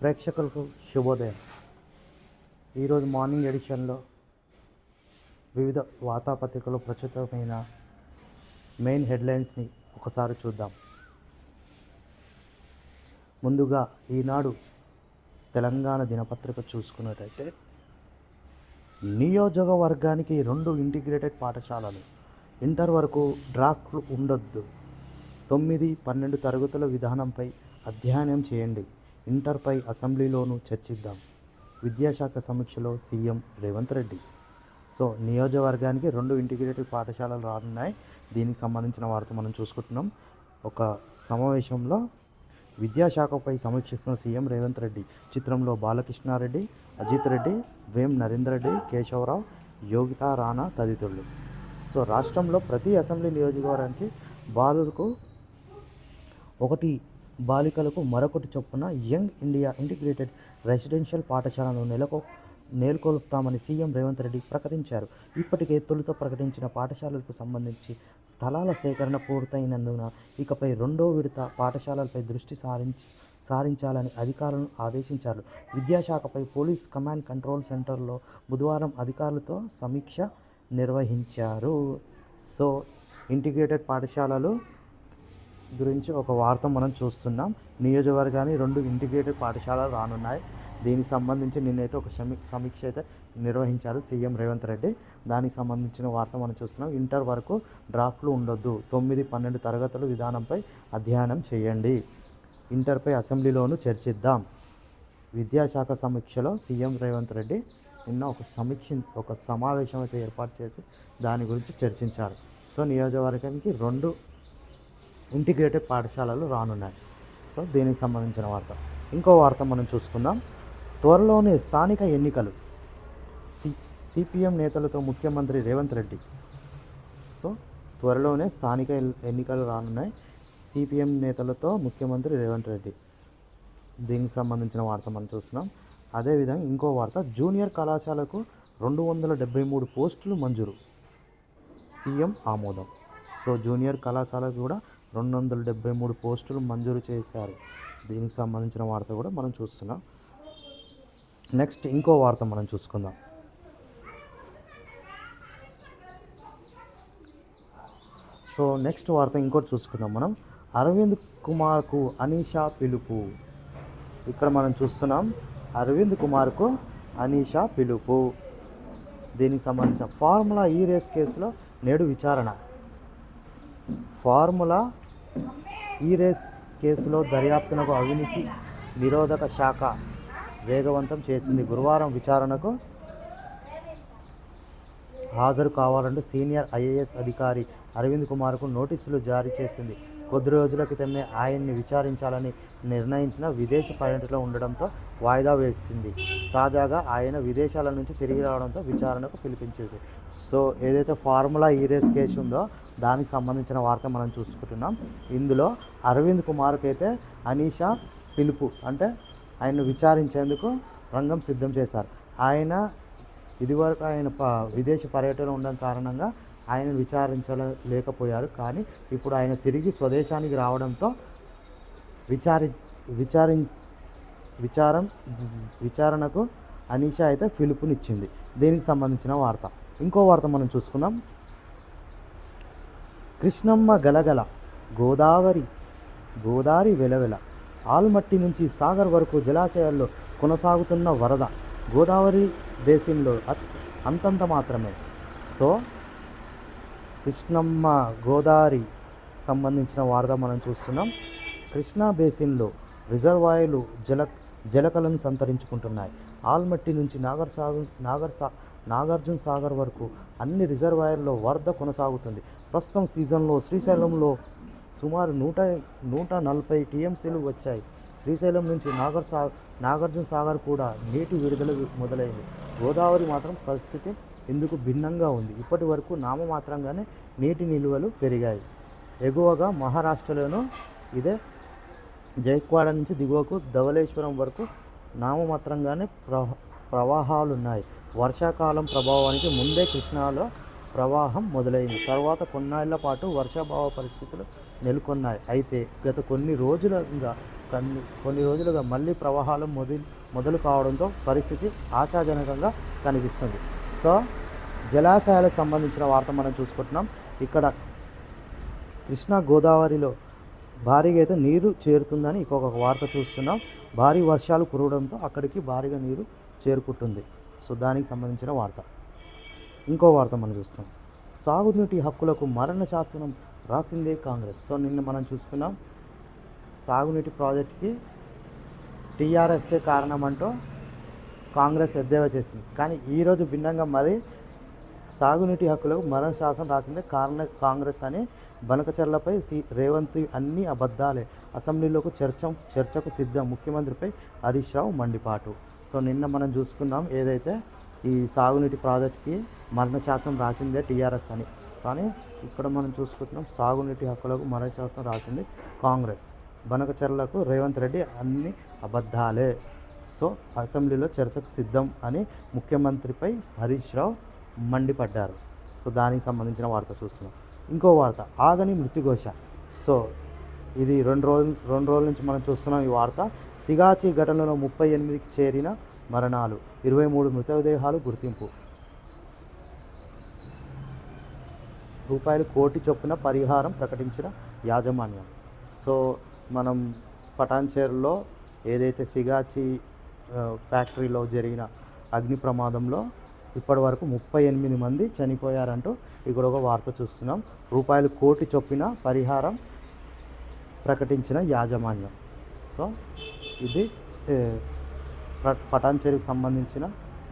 ప్రేక్షకులకు శుభోదయం. ఈరోజు మార్నింగ్ ఎడిషన్లో వివిధ వార్తాపత్రికలు ప్రచురితమైన మెయిన్ హెడ్లైన్స్ని ఒకసారి చూద్దాం. ముందుగా ఈనాడు తెలంగాణ దినపత్రిక చూసుకున్నట్టయితే, నియోజకవర్గానికి 2 ఇంటిగ్రేటెడ్ పాఠశాలలు, ఇంటర్ వరకు డ్రాఫ్ట్లు ఉండొద్దు, 9, 12 తరగతుల విధానంపై అధ్యయనం చేయండి, ఇంటర్పై అసెంబ్లీలోనూ చర్చిద్దాం, విద్యాశాఖ సమీక్షలో సీఎం రేవంత్ రెడ్డి. సో నియోజకవర్గానికి 2 ఇంటిగ్రేటెడ్ పాఠశాలలు రానున్నాయి. దీనికి సంబంధించిన వార్త మనం చూసుకుంటున్నాం. ఒక సమావేశంలో విద్యాశాఖపై సమీక్షిస్తున్న సీఎం రేవంత్ రెడ్డి. చిత్రంలో బాలకృష్ణారెడ్డి, అజిత్ రెడ్డి, వేం నరేందర్ రెడ్డి, కేశవరావు, యోగితా రాణా తదితరులు. సో రాష్ట్రంలో ప్రతి అసెంబ్లీ నియోజకవర్గానికి బాలులకు 1, బాలికలకు మరొకటి చొప్పున యంగ్ ఇండియా ఇంటిగ్రేటెడ్ రెసిడెన్షియల్ పాఠశాలను నెలకొల్పుతామని సీఎం రేవంత్ రెడ్డి ప్రకటించారు. ఇప్పటికే తొలుత ప్రకటించిన పాఠశాలలకు సంబంధించి స్థలాల సేకరణ పూర్తయినందున ఇకపై 2వ విడత పాఠశాలలపై దృష్టి సారించాలని అధికారులను ఆదేశించారు. విద్యాశాఖపై పోలీస్ కమాండ్ కంట్రోల్ సెంటర్లో బుధవారం అధికారులతో సమీక్ష నిర్వహించారు. సో ఇంటిగ్రేటెడ్ పాఠశాలలు గురించి ఒక వార్త మనం చూస్తున్నాం. నియోజకవర్గానికి 2 ఇంటిగ్రేటెడ్ పాఠశాలలు రానున్నాయి. దీనికి సంబంధించి నిన్నైతే ఒక సమీక్ష అయితే నిర్వహించారు సీఎం రేవంత్ రెడ్డి. దానికి సంబంధించిన వార్త మనం చూస్తున్నాం. ఇంటర్ వరకు డ్రాఫ్ట్లు ఉండొద్దు, 9, 12 తరగతుల విధానంపై అధ్యయనం చేయండి, ఇంటర్పై అసెంబ్లీలోనూ చర్చిద్దాం, విద్యాశాఖ సమీక్షలో సీఎం రేవంత్ రెడ్డి నిన్న ఒక సమావేశం అయితే ఏర్పాటు చేసి దాని గురించి చర్చించారు. సో నియోజకవర్గానికి 2 ఇంటిగ్రేటెడ్ పాఠశాలలు రానున్నాయి. సో దీనికి సంబంధించిన వార్త. ఇంకో వార్త మనం చూసుకుందాం. త్వరలోనే స్థానిక ఎన్నికలు, సిపిఎం నేతలతో ముఖ్యమంత్రి రేవంత్ రెడ్డి. సో త్వరలోనే స్థానిక ఎన్నికలు రానున్నాయి, సిపిఎం నేతలతో ముఖ్యమంత్రి రేవంత్ రెడ్డి. దీనికి సంబంధించిన వార్త మనం చూస్తున్నాం. అదేవిధంగా ఇంకో వార్త, జూనియర్ కళాశాలకు 273 పోస్టులు మంజూరు, సీఎం ఆమోదం. సో జూనియర్ కళాశాలకు కూడా 273 పోస్టులు మంజూరు చేశారు. దీనికి సంబంధించిన వార్త కూడా మనం చూస్తున్నాం. నెక్స్ట్ ఇంకో వార్త మనం చూసుకుందాం. సో నెక్స్ట్ వార్త ఇంకోటి చూసుకుందాం మనం. అరవింద్ కుమార్కు అనీషా పిలుపు. ఇక్కడ మనం చూస్తున్నాం అరవింద్ కుమార్కు అనీషా పిలుపు. దీనికి సంబంధించిన ఫార్ములా ఈ రేస్ కేసులో నేడు విచారణ. ఫార్ములా ఈ రేస్ కేసులో దర్యాప్తునకు అవినీతి నిరోధక శాఖ వేగవంతం చేసింది. గురువారం విచారణకు హాజరు కావాలంటూ సీనియర్ ఐఏఎస్ అధికారి అరవింద్ కుమార్కు నోటీసులు జారీ చేసింది. కొద్ది రోజుల క్రితమే ఆయన్ని విచారించాలని నిర్ణయించిన విదేశ పర్యటనలో ఉండడంతో వాయిదా వేసింది. తాజాగా ఆయన విదేశాల నుంచి తిరిగి రావడంతో విచారణకు పిలిపించింది. సో ఏదైతే ఫార్ములా ఈ రేస్ కేసు ఉందో దానికి సంబంధించిన వార్త మనం చూసుకుంటున్నాం. ఇందులో అరవింద్ కుమార్కి అయితే అనీషా పిలుపు, అంటే ఆయన్ను విచారించేందుకు రంగం సిద్ధం చేశారు. ఆయన ఇదివరకు విదేశీ పర్యటన ఉండడం కారణంగా ఆయన విచారించలేకపోయారు. కానీ ఇప్పుడు ఆయన తిరిగి స్వదేశానికి రావడంతో విచారణకు అనీషా అయితే పిలుపునిచ్చింది. దీనికి సంబంధించిన వార్త. ఇంకో వార్త మనం చూసుకుందాం. కృష్ణమ్మ గలగల, గోదావరి వెలవెల, ఆల్మట్టి నుంచి సాగర్ వరకు జలాశయాల్లో కొనసాగుతున్న వరద. గోదావరి బేసిన్లో అంతంత మాత్రమే. సో కృష్ణమ్మ గోదావరి సంబంధించిన వార్త మనం చూస్తున్నాం. కృష్ణా బేసిన్లో రిజర్వాయర్లు జలకలను సంతరించుకుంటున్నాయి. ఆల్మట్టి నుంచి నాగార్జున సాగర్ వరకు అన్ని రిజర్వాయర్లో వరద కొనసాగుతుంది. ప్రస్తుతం సీజన్లో శ్రీశైలంలో సుమారు 140 టీఎంసీలు వచ్చాయి. శ్రీశైలం నుంచి నాగార్జున సాగర్ కూడా నీటి విడుదల మొదలైంది. గోదావరి మాత్రం పరిస్థితి ఇందుకు భిన్నంగా ఉంది. ఇప్పటి వరకు నామమాత్రంగానే నీటి నిల్వలు పెరిగాయి. ఎగువగా మహారాష్ట్రలోనూ ఇదే జైక్వాడ నుంచి దిగువకు ధవళేశ్వరం వరకు నామమాత్రంగానే ప్రవాహాలున్నాయి. వర్షాకాలం ప్రభావానికి ముందే కృష్ణాలో ప్రవాహం మొదలైంది. తర్వాత కొన్నాళ్ల పాటు వర్షాభావ పరిస్థితులు నెలకొన్నాయి. అయితే గత కొన్ని రోజులుగా కొన్ని రోజులుగా మళ్ళీ ప్రవాహాలు మొదలు కావడంతో పరిస్థితి ఆశాజనకంగా కనిపిస్తుంది. సో జలాశయాలకు సంబంధించిన వార్త మనం చూసుకుంటున్నాం. ఇక్కడ కృష్ణా గోదావరిలో భారీగా అయితే నీరు చేరుతుందని ఇంకొక వార్త చూస్తున్నాం. భారీ వర్షాలు కురవడంతో అక్కడికి భారీగా నీరు చేరుకుంటుంది. సో దానికి సంబంధించిన వార్త. ఇంకో వార్త మనం చూస్తాం. సాగునీటి హక్కులకు మరణ శాసనం రాసిందే కాంగ్రెస్. సో నిన్న మనం చూసుకున్నాం సాగునీటి ప్రాజెక్టుకి టీఆర్ఎస్ఏ కారణమంటూ కాంగ్రెస్ ఎద్దేవా చేసింది. కానీ ఈరోజు భిన్నంగా మరి సాగునీటి హక్కులకు మరణ శాసనం రాసిందే కాంగ్రెస్ అని బనకచర్లపై రేవంత్ అన్ని అబద్ధాలే, అసెంబ్లీలోకి చర్చకు సిద్ధం, ముఖ్యమంత్రిపై హరీష్ రావు మండిపాటు. సో నిన్న మనం చూసుకున్నాం ఏదైతే ఈ సాగునీటి ప్రాజెక్టుకి మరణ శాసనం రాసిందే టీఆర్ఎస్ అని. కానీ ఇక్కడ మనం చూసుకుంటున్నాం సాగునీటి హక్కులకు మరణ శాసనం రాసింది కాంగ్రెస్. బనకచర్లకు రేవంత్ రెడ్డి అన్ని అబద్ధాలే, సో అసెంబ్లీలో చర్చకు సిద్ధం అని ముఖ్యమంత్రిపై హరీష్ రావు మండిపడ్డారు. సో దానికి సంబంధించిన వార్త చూస్తున్నాం. ఇంకో వార్త ఆగని మృత్యుఘోష. సో ఇది రెండు రోజుల నుంచి మనం చూస్తున్నాం ఈ వార్త. సిగాచి ఘటనలో 38కి చేరిన మరణాలు, 23 మృతదేహాలు గుర్తింపు, రూపాయలు కోటి చొప్పున పరిహారం ప్రకటించిన యాజమాన్యం. సో మనం పటాన్చేరులో ఏదైతే సిగాచి ఫ్యాక్టరీలో జరిగిన అగ్ని ప్రమాదంలో ఇప్పటి వరకు 38 మంది చనిపోయారంటూ ఇక్కడ ఒక వార్త చూస్తున్నాం. రూపాయలు కోటి చొప్పున పరిహారం ప్రకటించిన యాజమాన్యం. సో ఇది పటాన్చేరుకు సంబంధించిన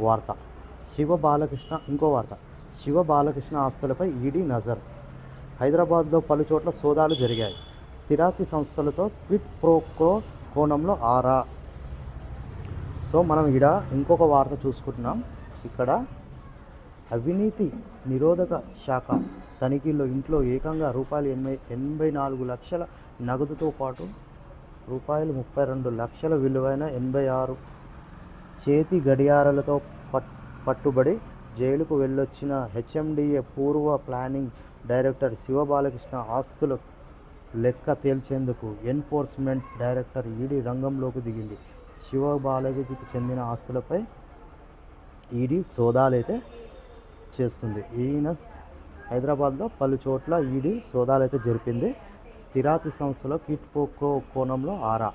వార్త. ఇంకో వార్త శివ బాలకృష్ణ ఆస్తులపై ఈడీ నజర్. హైదరాబాద్లో పలు చోట్ల సోదాలు జరిగాయి. స్థిరాస్తి సంస్థలతో క్విట్ ప్రో క్వో కోణంలో ఆరా. సో మనం ఇక్కడ ఇంకొక వార్త చూసుకుంటున్నాం. ఇక్కడ అవినీతి నిరోధక శాఖ తనిఖీల్లో ఇంట్లో ఏకంగా రూపాయలు 84 లక్షల నగదుతో పాటు రూపాయలు 32 లక్షల విలువైన 86 చేతి గడియారాలతో పట్టుబడి జైలుకు వెళ్ళొచ్చిన హెచ్ఎండిఏ పూర్వ ప్లానింగ్ డైరెక్టర్ శివబాలకృష్ణ ఆస్తుల లెక్క తేల్చేందుకు ఎన్ఫోర్స్మెంట్ డైరెక్టర్ ఈడీ రంగంలోకి దిగింది. శివబాలకృష్ణకి చెందిన ఆస్తులపై ఈడీ సోదాలైతే చేస్తుంది. ఈయన హైదరాబాద్లో పలు చోట్ల ఈడీ సోదాలైతే జరిపింది. స్థిరాస్తి సంస్థలో కిట్ పోకో కోణంలో ఆరా.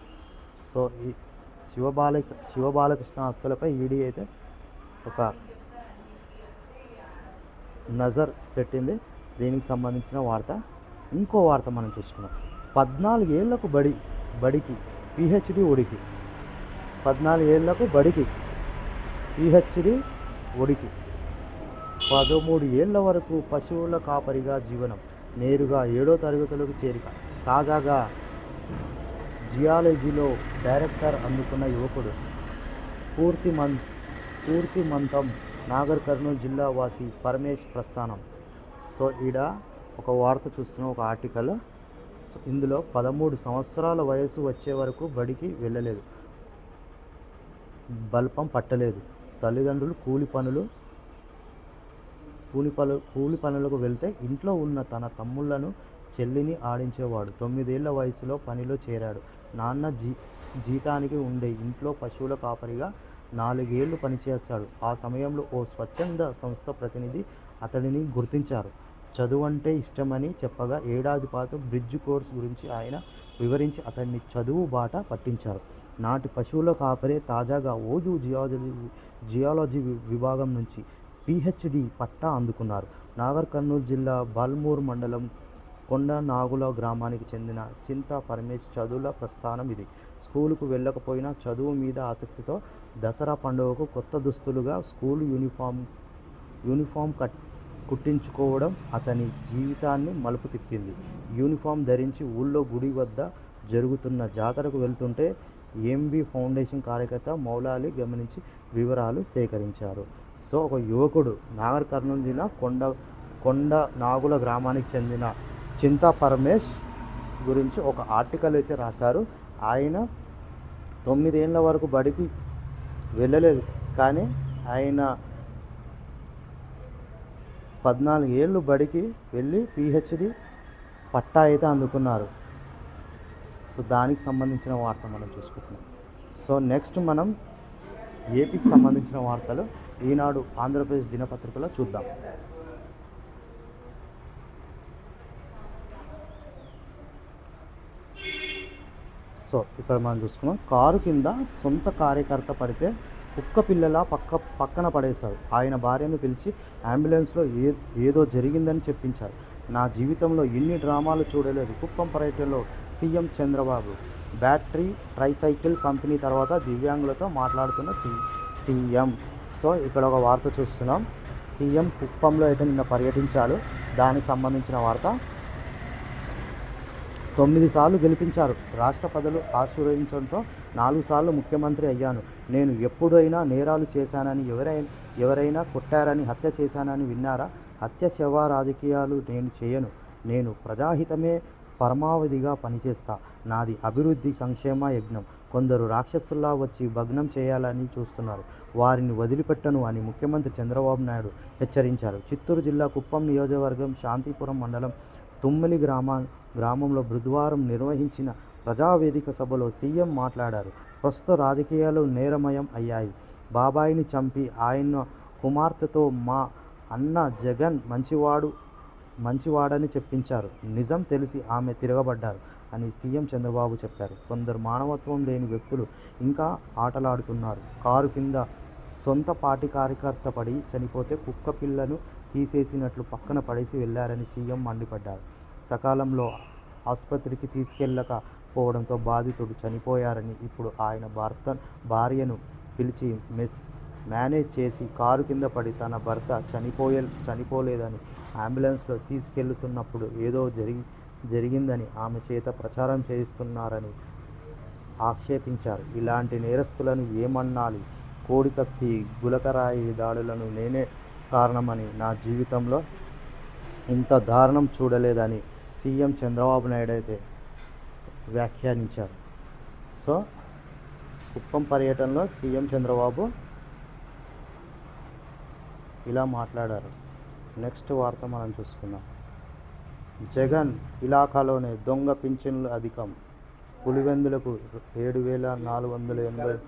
సో ఈ శివబాలకృష్ణ ఆస్తులపై ఈడీ అయితే ఒక నజర్ పెట్టింది. దీనికి సంబంధించిన వార్త. ఇంకో వార్త మనం చూసుకున్నాం. 14 ఏళ్లకు బడికి పిహెచ్డి ఉడికి. 14 ఏళ్లకు బడికి పిహెచ్డి ఉడికి. 13 ఏళ్ల వరకు పశువుల కాపరిగా జీవనం, నేరుగా 7వ తరగతులకు చేరిక. తాజాగా జియాలజీలో డైరెక్టర్ అందుకున్న యువకుడు స్ఫూర్తిమంతం నాగర్ కర్నూలు జిల్లా వాసి పరమేశ్ ప్రస్థానం. సో ఈడ ఒక వార్త చూస్తున్న ఒక ఆర్టికల్. సో ఇందులో 13 సంవత్సరాల వయసు వచ్చే వరకు బడికి వెళ్ళలేదు, బల్పం పట్టలేదు. తల్లిదండ్రులు కూలి పనులకు వెళ్తే ఇంట్లో ఉన్న తన తమ్ముళ్లను చెల్లిని ఆడించేవాడు. 9 ఏళ్ల వయసులో పనిలో చేరాడు. నాన్న జీతానికి ఉండే ఇంట్లో పశువుల కాపరిగా 4 ఏళ్లు పనిచేస్తాడు. ఆ సమయంలో ఓ స్వచ్ఛంద సంస్థ ప్రతినిధి అతడిని గుర్తించారు. చదువంటే ఇష్టమని చెప్పగా ఏడాది పాటు బ్రిడ్జ్ కోర్స్ గురించి ఆయన వివరించి అతన్ని చదువు బాట పట్టించారు. నాటి పశువుల కాపరే తాజాగా ఓయూ జియాలజీ విభాగం నుంచి పిహెచ్డి పట్టా అందుకున్నారు. నాగర్ కర్నూలు జిల్లా బాల్మూర్ మండలం కొండ నాగుల గ్రామానికి చెందిన చింతా పరమేశ్ చదువుల ప్రస్థానం ఇది. స్కూలుకు వెళ్ళకపోయినా చదువు మీద ఆసక్తితో దసరా పండుగకు కొత్త దుస్తులుగా స్కూల్ యూనిఫామ్ కుట్టించుకోవడం అతని జీవితాన్ని మలుపు తిప్పింది. యూనిఫామ్ ధరించి ఊళ్ళో గుడి వద్ద జరుగుతున్న జాతరకు వెళ్తుంటే ఎంబీ ఫౌండేషన్ కార్యకర్త మౌలాలి గమనించి వివరాలు సేకరించారు. సో ఒక యువకుడు నాగర్ కర్నూలు జిల్లా కొండ నాగుల గ్రామానికి చెందిన చింతా పరమేశ్ గురించి ఒక ఆర్టికల్ అయితే రాశారు. ఆయన 9 ఏళ్ల వరకు బడికి వెళ్ళలేదు, కానీ ఆయన 14 ఏళ్ళు బడికి వెళ్ళి పిహెచ్డి పట్టా అయితే అందుకున్నారు. సో దానికి సంబంధించిన వార్త మనం చూసుకుంటున్నాం. సో నెక్స్ట్ మనం ఏపీకి సంబంధించిన వార్తలు ఈనాడు ఆంధ్రప్రదేశ్ దినపత్రికలో చూద్దాం. సో ఇక్కడ మనం చూసుకున్నాం, కారు కింద సొంత కార్యకర్త పడితే కుక్క పిల్లలా పక్కన పడేశారు. ఆయన భార్యను పిలిచి అంబులెన్స్లో ఏదో జరిగిందని చెప్పించారు. నా జీవితంలో ఎన్ని డ్రామాలు చూడలేదు. కుప్పం పర్యటనలో సీఎం చంద్రబాబు. బ్యాటరీ ట్రైసైకిల్ పంపిణీ తర్వాత దివ్యాంగులతో మాట్లాడుతున్న సీఎం. సో ఇక్కడ ఒక వార్త చూస్తున్నాం. సీఎం కుప్పంలో అయితే నిన్న పర్యటించాడు. దానికి సంబంధించిన వార్త. 9 సార్లు గెలిపించారు. రాష్ట్ర ప్రజలు ఆశీర్వదించడంతో 4 సార్లు ముఖ్యమంత్రి అయ్యాను. నేను ఎప్పుడైనా నేరాలు చేశానని, ఎవరైనా కొట్టారని, హత్య చేశానని విన్నారా? హత్య శవ రాజకీయాలు నేను చేయను. నేను ప్రజాహితమే పరమావధిగా పనిచేస్తా. నాది అభివృద్ధి సంక్షేమ యజ్ఞం. కొందరు రాక్షసుల్లా వచ్చి భగ్నం చేయాలని చూస్తున్నారు. వారిని వదిలిపెట్టను అని ముఖ్యమంత్రి చంద్రబాబు నాయుడు హెచ్చరించారు. చిత్తూరు జిల్లా కుప్పం నియోజకవర్గం శాంతిపురం మండలం తుమ్మలి గ్రామంలో బుధవారం నిర్వహించిన ప్రజావేదిక సభలో సీఎం మాట్లాడారు. ప్రస్తుత రాజకీయాలు నేరమయం అయ్యాయి. బాబాయిని చంపి ఆయన కుమార్తెతో మా అన్న జగన్ మంచివాడని చెప్పించారు. నిజం తెలిసి ఆమె తిరగబడ్డారు అని సీఎం చంద్రబాబు చెప్పారు. కొందరు మానవత్వం లేని వ్యక్తులు ఇంకా ఆటలాడుతున్నారు. కారు కింద సొంత పార్టీ కార్యకర్త పడి చనిపోతే కుక్క పిల్లను తీసేసినట్లు పక్కన పడేసి వెళ్లారని సీఎం మండిపడ్డారు. సకాలంలో ఆసుపత్రికి తీసుకెళ్లకపోవడంతో బాధితుడు చనిపోయారని, ఇప్పుడు ఆయన భార్యను పిలిచి మేనేజ్ చేసి కారు కింద పడి తన భర్త చనిపోలేదని అంబులెన్స్లో తీసుకెళ్తున్నప్పుడు ఏదో జరిగిందని ఆమె చేత ప్రచారం చేయిస్తున్నారని ఆక్షేపించారు. ఇలాంటి నేరస్తులను ఏమన్నాలి? కోడికత్తి, గులకరాయి దాడులను నేనే కారణమని, నా జీవితంలో ఇంత దారుణం చూడలేదని సీఎం చంద్రబాబు నాయుడు అయితే వ్యాఖ్యానించారు. సో కుప్పం పర్యటనలో సీఎం చంద్రబాబు ఇలా మాట్లాడారు. నెక్స్ట్ వార్త మనం చూసుకుందాం. జగన్ ఇలాకాలోనే దొంగ పింఛన్లు అధికం. పులివెందులకు 7,480.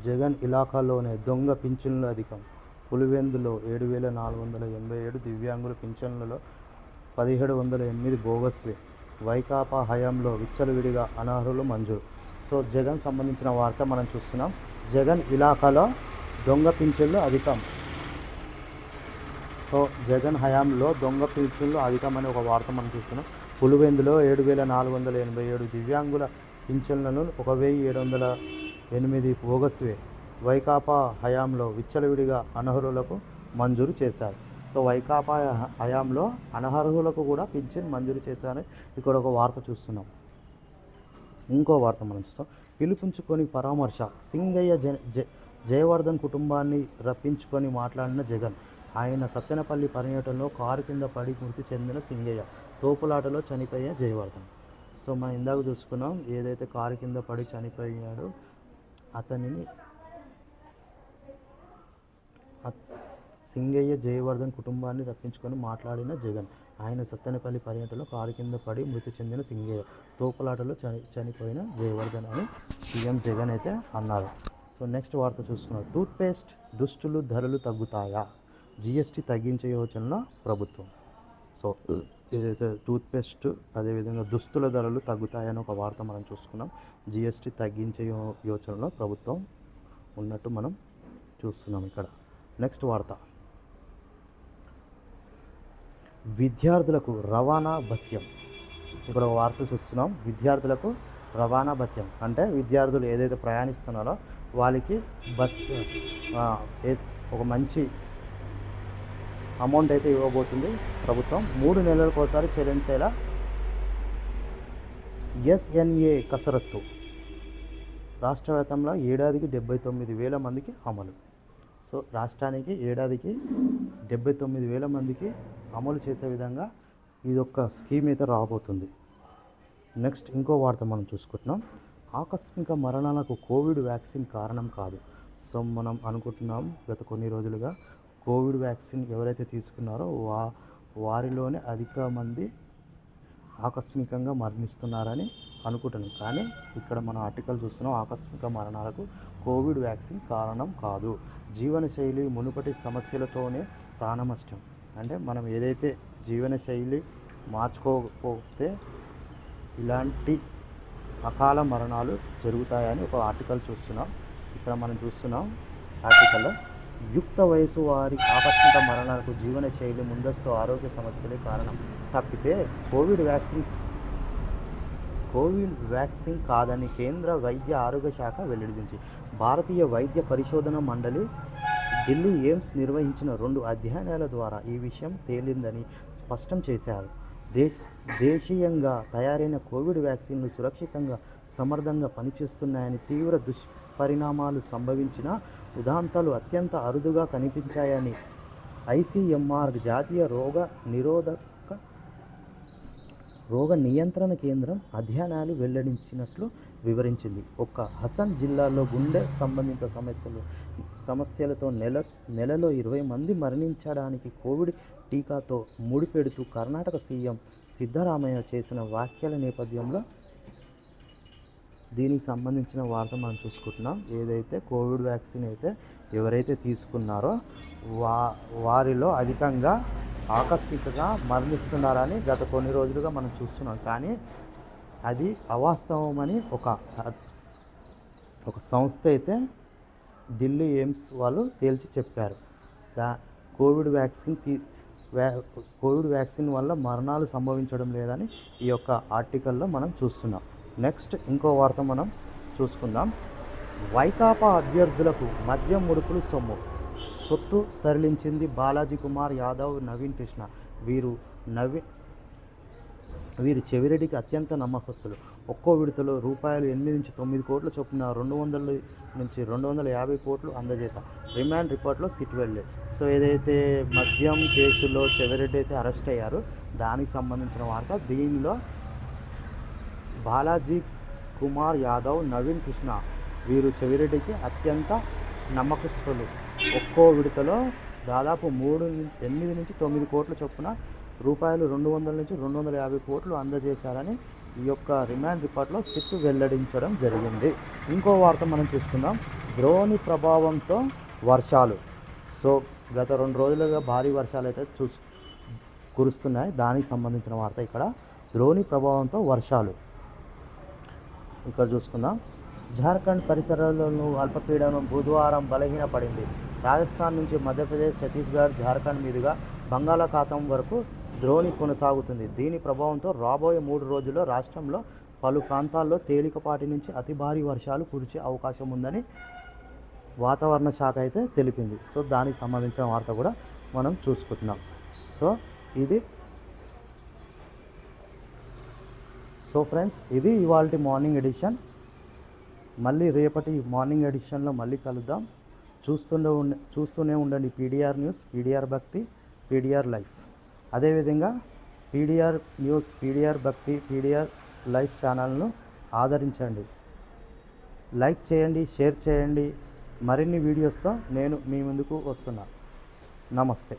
జగన్ ఇలాకాలోనే దొంగ పింఛన్లు అధికం. పులివెందులో 7,487 దివ్యాంగుల పింఛన్లలో 1,708 బోగస్వే. వైకాపా హయాంలో విచ్చలవిడిగా అనర్హులు మంజూరు. సో జగన్ సంబంధించిన వార్త మనం చూస్తున్నాం. జగన్ ఇలాకాలో దొంగ పింఛన్లు అధికం. సో జగన్ హయాంలో దొంగ పింఛన్లు అధికమని ఒక వార్త మనం చూస్తున్నాం. పులివెందులో 7,487 దివ్యాంగుల పింఛన్లను 1,708 బోగస్వే. వైకాపా హయాంలో విచ్చలవిడిగా అనర్హులకు మంజూరు చేశారు. సో వైకాపా హయాంలో అనర్హులకు కూడా పింఛన్ మంజూరు చేశారని ఇక్కడ ఒక వార్త చూస్తున్నాం. ఇంకో వార్త మనం చూస్తాం. పిలుపుంచుకొని పరామర్శ. సింగయ్య జయవర్ధన్ కుటుంబాన్ని రప్పించుకొని మాట్లాడిన జగన్. ఆయన సత్తెనపల్లి పర్యటనలో కారు కింద పడి మృతి చెందిన సింగయ్య. తోపులాటలో చనిపోయే జయవర్ధన్. సో మనం ఇందాక చూసుకున్నాం, ఏదైతే కారు కింద పడి చనిపోయాడో అతనిని సింగయ్య జయవర్ధన్ కుటుంబాన్ని రప్పించుకొని మాట్లాడిన జగన్. ఆయన సత్తెనపల్లి పర్యటనలో కారు కింద పడి మృతి చెందిన సింగయ్య. తోపులాటలో చనిపోయిన జయవర్ధన్ అని సీఎం జగన్ అయితే అన్నారు. సో నెక్స్ట్ వార్త చూసుకున్నారు. టూత్పేస్ట్ దుస్తులు ధరలు తగ్గుతాయా? జిఎస్టీ తగ్గించే యోచనలో ప్రభుత్వం. సో ఏదైతే టూత్పేస్ట్ అదేవిధంగా దుస్తుల ధరలు తగ్గుతాయని ఒక వార్త మనం చూసుకున్నాం. జిఎస్టీ తగ్గించే యోచనలో ప్రభుత్వం ఉన్నట్టు మనం చూస్తున్నాం ఇక్కడ. నెక్స్ట్ వార్త. విద్యార్థులకు రవాణా భత్యం. ఇక్కడ ఒక వార్త చూస్తున్నాం. విద్యార్థులకు రవాణా భత్యం అంటే విద్యార్థులు ఏదైతే ప్రయాణిస్తున్నారో వాళ్ళకి ఒక మంచి అమౌంట్ అయితే ఇవ్వబోతుంది ప్రభుత్వం. 3 నెలలకు ఒకసారి చెల్లించేలా ఎస్ఎన్ఏ కసరత్తు. రాష్ట్ర వ్యాప్తంలో ఏడాదికి 79,000 మందికి అమలు. సో రాష్ట్రానికి ఏడాదికి 79,000 మందికి అమలు చేసే విధంగా ఇదొక స్కీమ్ అయితే రాబోతుంది. నెక్స్ట్ ఇంకో వార్త మనం చూసుకుంటున్నాం. ఆకస్మిక మరణాలకు కోవిడ్ వ్యాక్సిన్ కారణం కాదు. సో మనం అనుకుంటున్నాం గత కొన్ని రోజులుగా కోవిడ్ వ్యాక్సిన్ ఎవరైతే తీసుకున్నారో వారిలోనే అధిక మంది ఆకస్మికంగా మరణిస్తున్నారని అనుకుంటున్నాం. కానీ ఇక్కడ మనం ఆర్టికల్ చూస్తున్నాం, ఆకస్మిక మరణాలకు కోవిడ్ వ్యాక్సిన్ కారణం కాదు. జీవనశైలి మునుపటి సమస్యలతోనే ప్రాణనష్టం. అంటే మనం ఏదైతే జీవనశైలి మార్చుకోకపోతే ఇలాంటి అకాల మరణాలు జరుగుతాయని ఒక ఆర్టికల్ చూస్తున్నాం. ఇక్కడ మనం చూస్తున్నాం ఆర్టికల్లో యుక్త వయసు వారి ఆకస్మిక మరణాలకు జీవనశైలి ముందస్తు ఆరోగ్య సమస్యలే కారణం తప్పితే కోవిడ్ వ్యాక్సిన్ కాదని కేంద్ర వైద్య ఆరోగ్య శాఖ వెల్లడించింది. భారతీయ వైద్య పరిశోధన మండలి ఢిల్లీ ఎయిమ్స్ నిర్వహించిన 2 అధ్యయనాల ద్వారా ఈ విషయం తేలిందని స్పష్టం చేశారు. దేశీయంగా తయారైన కోవిడ్ వ్యాక్సిన్లు సురక్షితంగా సమర్థంగా పనిచేస్తున్నాయని, తీవ్ర దుష్పరిణామాలు సంభవించిన ఉదాంతాలు అత్యంత అరుదుగా కనిపించాయని ఐసీఎంఆర్ జాతీయ రోగ నియంత్రణ కేంద్రం అధ్యయనాలు వెల్లడించినట్లు వివరించింది. ఒక్క హసన్ జిల్లాలో గుండె సంబంధిత సమస్యలతో నెలలో 20 మంది మరణించడానికి కోవిడ్ టీకాతో ముడిపెడుతూ కర్ణాటక సీఎం సిద్ధరామయ్య చేసిన వ్యాఖ్యల నేపథ్యంలో దీనికి సంబంధించిన వార్త మనం చూసుకుంటున్నాం. ఏదైతే కోవిడ్ వ్యాక్సిన్ అయితే ఎవరైతే తీసుకున్నారో వారిలో అధికంగా ఆకస్మికంగా మరణిస్తున్నారని గత కొన్ని రోజులుగా మనం చూస్తున్నాం. కానీ అది అవాస్తవమని ఒక సంస్థ అయితే ఢిల్లీ ఎయిమ్స్ వాళ్ళు తేల్చి చెప్పారు. కోవిడ్ వ్యాక్సిన్ వల్ల మరణాలు సంభవించడం లేదని ఈ యొక్క ఆర్టికల్లో మనం చూస్తున్నాం. నెక్స్ట్ ఇంకో వార్త మనం చూసుకుందాం. వైకాపా అభ్యర్థులకు మద్యం ముడుపులు సొత్తు తరలించింది బాలాజీ కుమార్ యాదవ్, నవీన్ కృష్ణ. వీరు చెవిరెడ్డికి అత్యంత నమ్మకస్తులు. ఒక్కో విడతలో రూపాయలు 8 నుంచి 9 కోట్ల చొప్పున 200 నుంచి 250 కోట్లు అందజేత రిమాండ్ రిపోర్ట్లో సిట్ వెళ్ళే. సో ఏదైతే మద్యం కేసులో చెవిరెడ్డి అయితే అరెస్ట్ అయ్యారు, దానికి సంబంధించిన వార్త. దీనిలో బాలాజీ కుమార్ యాదవ్, నవీన్ కృష్ణ వీరు చెవిరెడ్డికి అత్యంత నమ్మకస్తులు. ఒక్కో విడతలో దాదాపు 8 నుంచి 9 కోట్ల చొప్పున రూపాయలు 200 నుంచి 250 కోట్లు అందజేశారని ఈ యొక్క రిమాండ్ రిపోర్ట్లో సిట్ వెల్లడించడం జరిగింది. ఇంకో వార్త మనం చూసుకుందాం. ద్రోణి ప్రభావంతో వర్షాలు. సో గత 2 రోజులుగా భారీ వర్షాలు అయితే కురుస్తున్నాయి. దానికి సంబంధించిన వార్త ఇక్కడ. ద్రోణి ప్రభావంతో వర్షాలు ఇక్కడ చూసుకుందాం. జార్ఖండ్ పరిసరాలను అల్పపీడనం బుధవారం బలహీనపడింది. రాజస్థాన్ నుంచి మధ్యప్రదేశ్, ఛత్తీస్గఢ్, జార్ఖండ్ మీదుగా బంగాళాఖాతం వరకు ద్రోణి కొనసాగుతుంది. దీని ప్రభావంతో రాబోయే 3 రోజుల్లో రాష్ట్రంలో పలు ప్రాంతాల్లో తేలికపాటి నుంచి అతి భారీ వర్షాలు కురిసే అవకాశం ఉందని వాతావరణ శాఖ అయితే తెలిపింది. సో దానికి సంబంధించిన వార్త కూడా మనం చూసుకుంటున్నాం. సో ఫ్రెండ్స్, ఇది ఇవాల్టి మార్నింగ్ ఎడిషన్. మళ్ళీ రేపటి మార్నింగ్ ఎడిషన్లో మళ్ళీ కలుద్దాం. చూస్తూనే ఉండండి పీడిఆర్ న్యూస్, పీడిఆర్ భక్తి, పీడిఆర్ లైఫ్. అదేవిధంగా పీడిఆర్ న్యూస్, పీడిఆర్ భక్తి, పీడిఆర్ లైఫ్ ఛానల్ను ఆదరించండి. లైక్ చేయండి, షేర్ చేయండి. మరిన్ని వీడియోస్తో నేను మీ ముందుకు వస్తున్నా. నమస్తే.